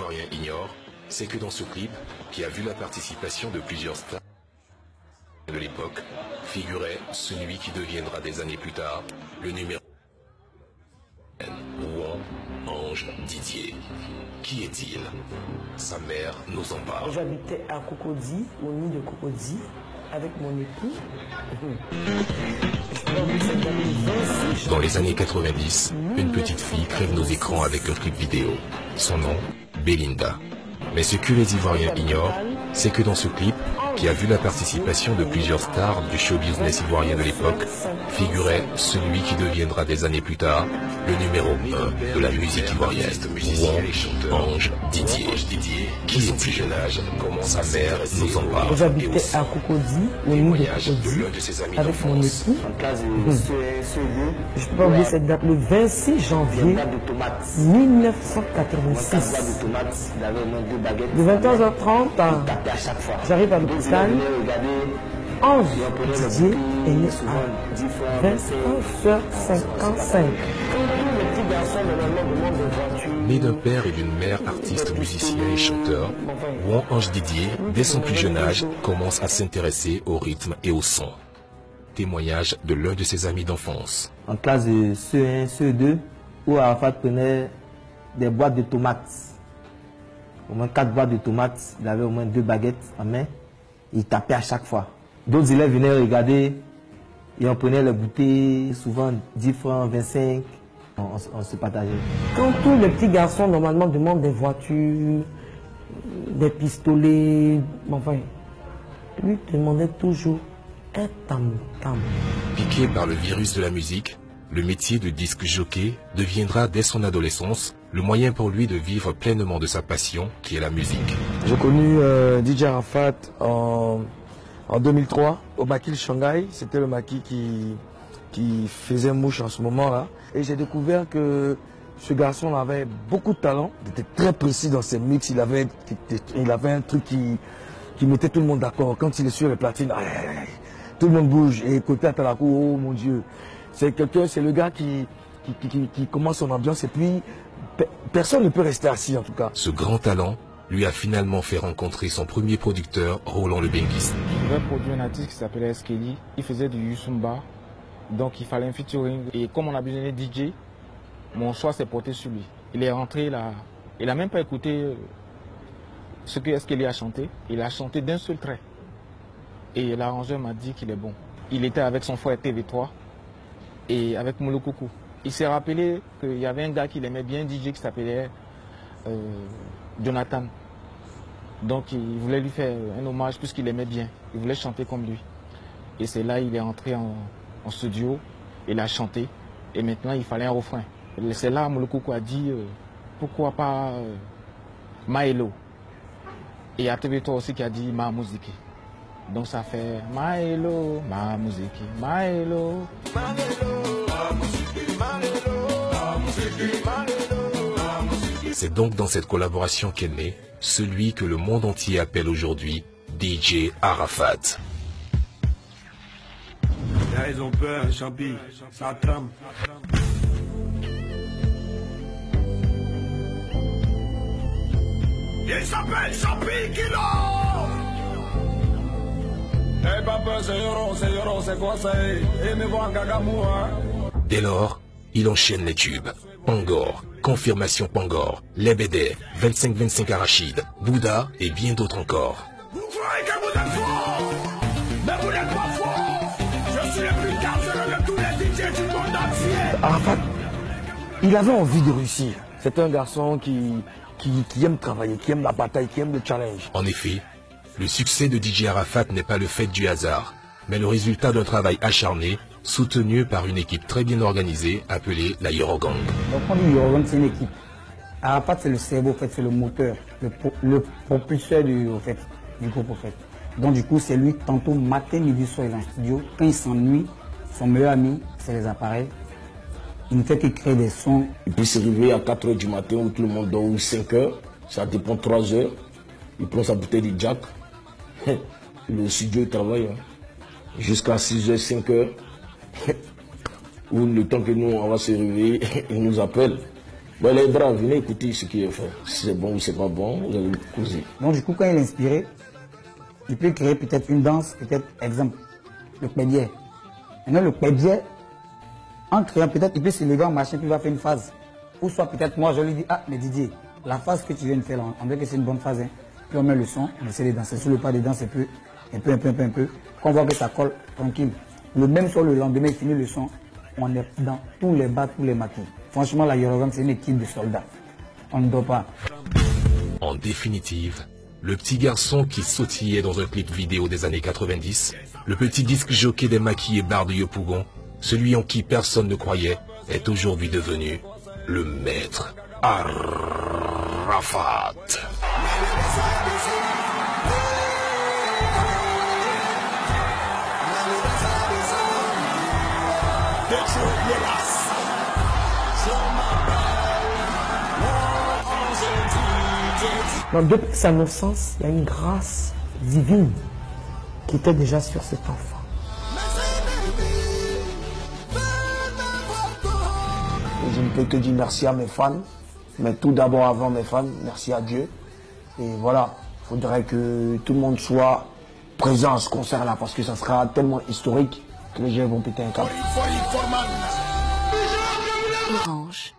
Ivoiriens ignorent, c'est que dans ce clip, qui a vu la participation de plusieurs stars de l'époque, figurait celui qui deviendra des années plus tard le numéro 1, Ange Didier. Qui est-il? Sa mère nous en parle. J'habitais à Cocody, au nid de Cocody, avec mon époux. Dans les années 90, une petite fille crève nos écrans avec un clip vidéo. Son nom, Belinda. Mais ce que les Ivoiriens ignorent, c'est que dans ce clip, qui a vu la participation de plusieurs stars du show business ivoirien de l'époque, figurait celui qui deviendra des années plus tard le numéro 1 de la musique ivoirienne, Ange Didier. Qui est son jeune âge, comment sa mère nous en parle. J'habitais à Cocody, au nid de Cocody, avec mon époux. Je ne peux pas oublier cette date, le 26 janvier 1986. De 21h30 j'arrive à l'hôpital. Ange Didier est né à 21h55. Né d'un père et d'une mère artistes, musiciens et chanteurs, Ange Didier, dès son plus jeune âge, commence à s'intéresser au rythme et au son. Témoignage de l'un de ses amis d'enfance. En classe de CE1, CE2, où Arafat prenait des boîtes de tomates. Au moins 4 boîtes de tomates, il avait au moins 2 baguettes en main. Il tapait à chaque fois. D'autres élèves venaient regarder et on prenait les bouteilles, souvent 10 francs, 25. On se partageait. Quand tous les petits garçons normalement demandent des voitures, des pistolets, enfin, lui demandait toujours un tam-tam. Piqué par le virus de la musique, le métier de disque jockey deviendra dès son adolescence le moyen pour lui de vivre pleinement de sa passion qui est la musique. J'ai connu DJ Arafat en 2003 au maquis de Shanghai. C'était le maquis qui faisait mouche en ce moment-là. Et j'ai découvert que ce garçon avait beaucoup de talent. Il était très précis dans ses mix. Il avait un truc qui mettait tout le monde d'accord. Quand il est sur les platines, tout le monde bouge. Et côté Atalakou, oh mon Dieu. C'est le gars qui commence son ambiance et puis personne ne peut rester assis en tout cas. Ce grand talent lui a finalement fait rencontrer son premier producteur, Roland le Benguiste. Je devais produire un artiste qui s'appelait Eskeli. Il faisait du Yusumba, donc il fallait un featuring. Et comme on a besoin de DJ, mon choix s'est porté sur lui. Il est rentré là, il n'a même pas écouté ce que Eskeli a chanté. Il a chanté d'un seul trait. Et l'arrangeur m'a dit qu'il est bon. Il était avec son frère TV3 et avec Moulokoukou. Il s'est rappelé qu'il y avait un gars qu'il aimait bien, un DJ qui s'appelait Jonathan. Donc il voulait lui faire un hommage puisqu'il aimait bien. Il voulait chanter comme lui. Et c'est là qu'il est entré en studio, il a chanté et maintenant il fallait un refrain. C'est là que Moulokoukou a dit pourquoi pas Maelo. Et il y a TV3 aussi qui a dit Ma Musique. Donc ça fait Maelo, Ma Musique, Maelo. C'est donc dans cette collaboration qu'est né celui que le monde entier appelle aujourd'hui DJ Arafat. Là ils ont peur, Champi, ça trame. Il s'appelle Champi Kilo. Eh papa, c'est quoi ça? Et me voit en gagamou, hein? Dès lors, il enchaîne les tubes. Pangor, Confirmation Pangor, Lebede, 25-25 Arachide, Bouddha et bien d'autres encore. Vous croyez que vous êtes fort, mais vous n'êtes pas fort. Je suis le plus dangereux de tous les DJ du monde entier. Arafat, il avait envie de réussir. C'est un garçon qui aime travailler, qui aime la bataille, qui aime le challenge. En effet, le succès de DJ Arafat n'est pas le fait du hasard, mais le résultat d'un travail acharné, soutenu par une équipe très bien organisée appelée la Yorogang. Donc on dit Yorogang, c'est une équipe. Arafat, c'est le cerveau, en fait, c'est le moteur, le propulseur du groupe. En fait. Donc du coup, c'est lui, tantôt matin, midi, soir, il est en studio. Quand il s'ennuie, son meilleur ami, c'est les appareils. Il ne fait que créer des sons. Il peut se réveiller à 4 h du matin où tout le monde dort, ou 5 h, ça dépend 3 h. Il prend sa bouteille de Jack. Le studio, il travaille jusqu'à 6 h, 5 h. Ou le temps que nous, on va se réveiller, il nous appelle. Bon, les bras, venez écouter ce qu'il a fait. Si c'est bon ou c'est pas bon, vous allez le causer. Donc du coup, quand il est inspiré, il peut créer peut-être une danse, peut-être, exemple, le pédier. Maintenant, le pédier, en créant, peut-être, il peut se lever en marchant, puis il va faire une phase. Ou soit peut-être, moi, je lui dis, ah, mais Didier, la phase que tu viens de faire, là, on dirait que c'est une bonne phase. Hein. Puis on met le son, on essaie de danser. Sur le pas de danse, un peu. Quand on voit que ça colle, tranquille. Le même soir, le lendemain, il finit le son. On est dans tous les bas, tous les maquis. Franchement, la Yorogan, c'est une équipe de soldats. On ne dort pas. En définitive, le petit garçon qui sautillait dans un clip vidéo des années 90, le petit disque jockey des maquis et bars de Yopougon, celui en qui personne ne croyait, est aujourd'hui devenu le maître Arafat. Depuis sa naissance, il y a une grâce divine qui était déjà sur cet enfant. Je ne peux que dire merci à mes fans, mais tout d'abord avant mes fans, merci à Dieu. Et voilà, il faudrait que tout le monde soit présent à ce concert-là parce que ça sera tellement historique que les gens vont péter un câble. Orange.